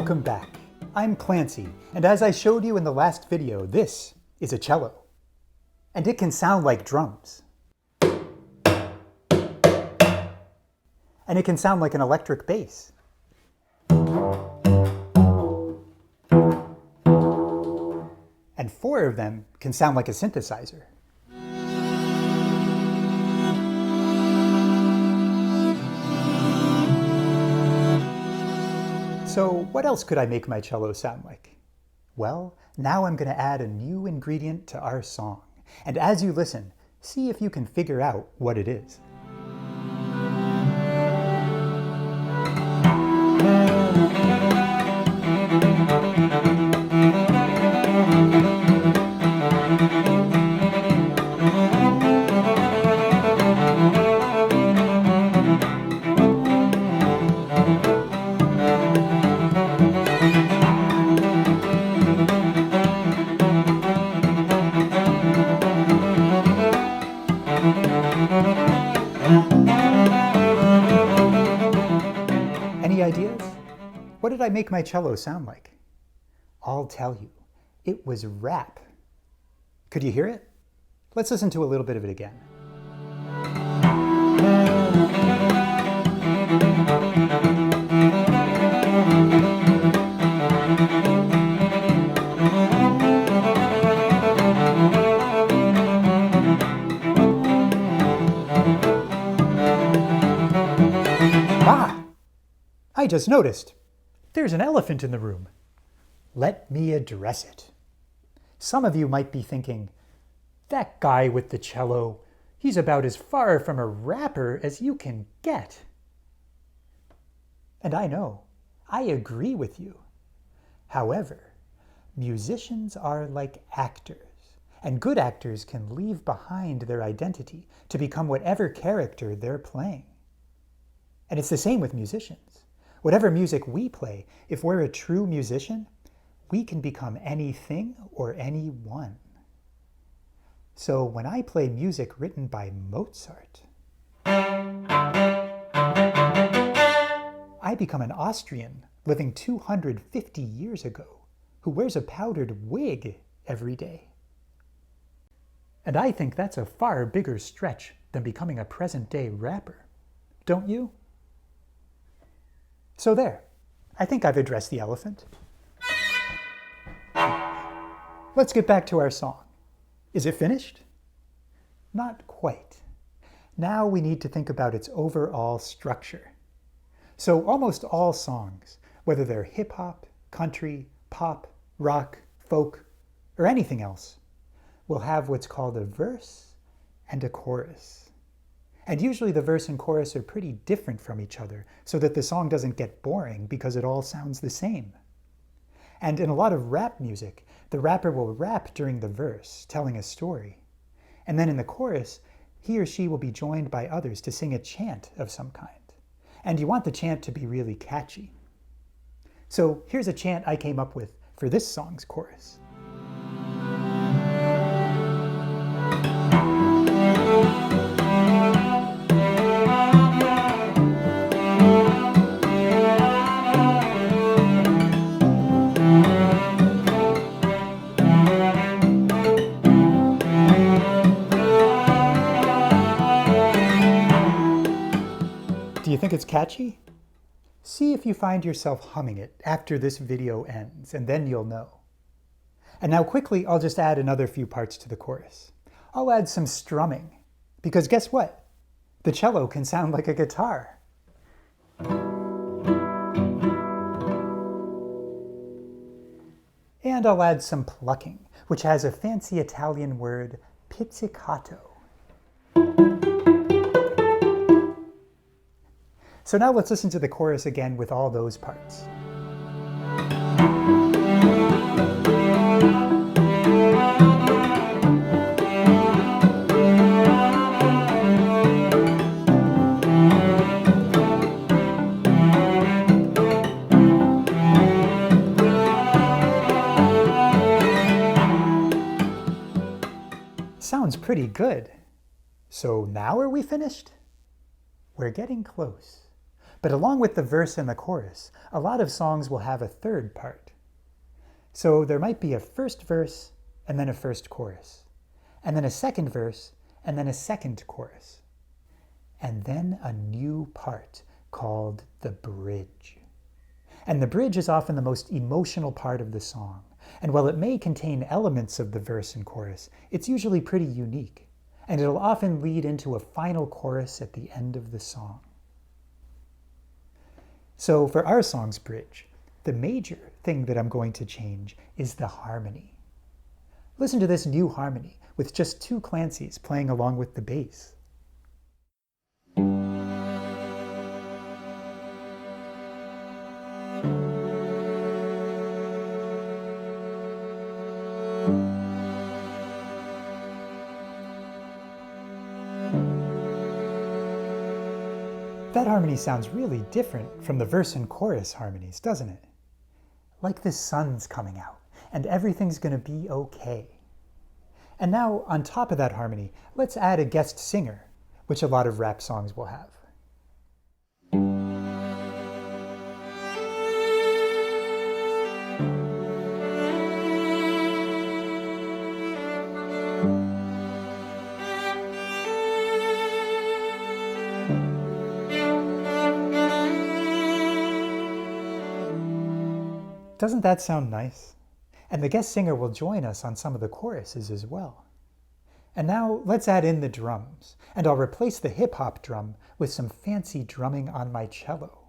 Welcome back. I'm Clancy, and as I showed you in the last video, this is a cello. And it can sound like drums. And it can sound like an electric bass. And 4 of them can sound like a synthesizer. So what else could I make my cello sound like? Well, now I'm going to add a new ingredient to our song. And as you listen, see if you can figure out what it is. Any ideas? What did I make my cello sound like? I'll tell you, it was rap. Could you hear it? Let's listen to a little bit of it again. Ah! I just noticed. There's an elephant in the room. Let me address it. Some of you might be thinking, that guy with the cello, he's about as far from a rapper as you can get. And I know, I agree with you. However, musicians are like actors, and good actors can leave behind their identity to become whatever character they're playing. And it's the same with musicians. Whatever music we play, if we're a true musician, we can become anything or anyone. So when I play music written by Mozart, I become an Austrian living 250 years ago who wears a powdered wig every day. And I think that's a far bigger stretch than becoming a present-day rapper. Don't you? So there, I think I've addressed the elephant. Let's get back to our song. Is it finished? Not quite. Now we need to think about its overall structure. So almost all songs, whether they're hip-hop, country, pop, rock, folk, or anything else, will have what's called a verse and a chorus. And usually the verse and chorus are pretty different from each other so that the song doesn't get boring because it all sounds the same. And in a lot of rap music, the rapper will rap during the verse, telling a story. And then in the chorus, he or she will be joined by others to sing a chant of some kind. And you want the chant to be really catchy. So here's a chant I came up with for this song's chorus. Do you think it's catchy? See if you find yourself humming it after this video ends, and then you'll know. And now quickly, I'll just add another few parts to the chorus. I'll add some strumming, because guess what? The cello can sound like a guitar. And I'll add some plucking, which has a fancy Italian word, pizzicato. So now let's listen to the chorus again with all those parts. Sounds pretty good. So now are we finished? We're getting close. But along with the verse and the chorus, a lot of songs will have a third part. So there might be a first verse and then a first chorus, and then a second verse and then a second chorus, and then a new part called the bridge. And the bridge is often the most emotional part of the song, and while it may contain elements of the verse and chorus, it's usually pretty unique, and it'll often lead into a final chorus at the end of the song. So for our song's bridge, the major thing that I'm going to change is the harmony. Listen to this new harmony with just two Clancys playing along with the bass. That harmony sounds really different from the verse and chorus harmonies, doesn't it? Like the sun's coming out, and everything's gonna be okay. And now, on top of that harmony, let's add a guest singer, which a lot of rap songs will have. Doesn't that sound nice? And the guest singer will join us on some of the choruses as well. And now let's add in the drums, and I'll replace the hip-hop drum with some fancy drumming on my cello.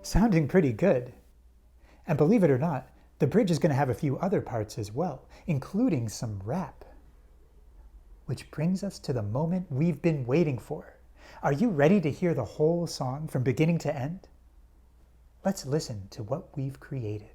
Sounding pretty good. And believe it or not, the bridge is going to have a few other parts as well, including some rap. Which brings us to the moment we've been waiting for. Are you ready to hear the whole song from beginning to end? Let's listen to what we've created.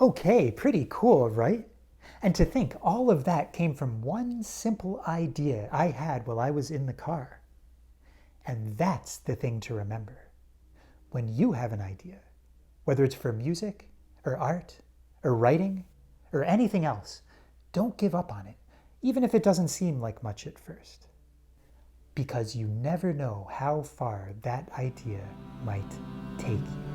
Okay, pretty cool, right? And to think all of that came from one simple idea I had while I was in the car. And that's the thing to remember. When you have an idea, whether it's for music, or art, or writing, or anything else, don't give up on it, even if it doesn't seem like much at first. Because you never know how far that idea might take you.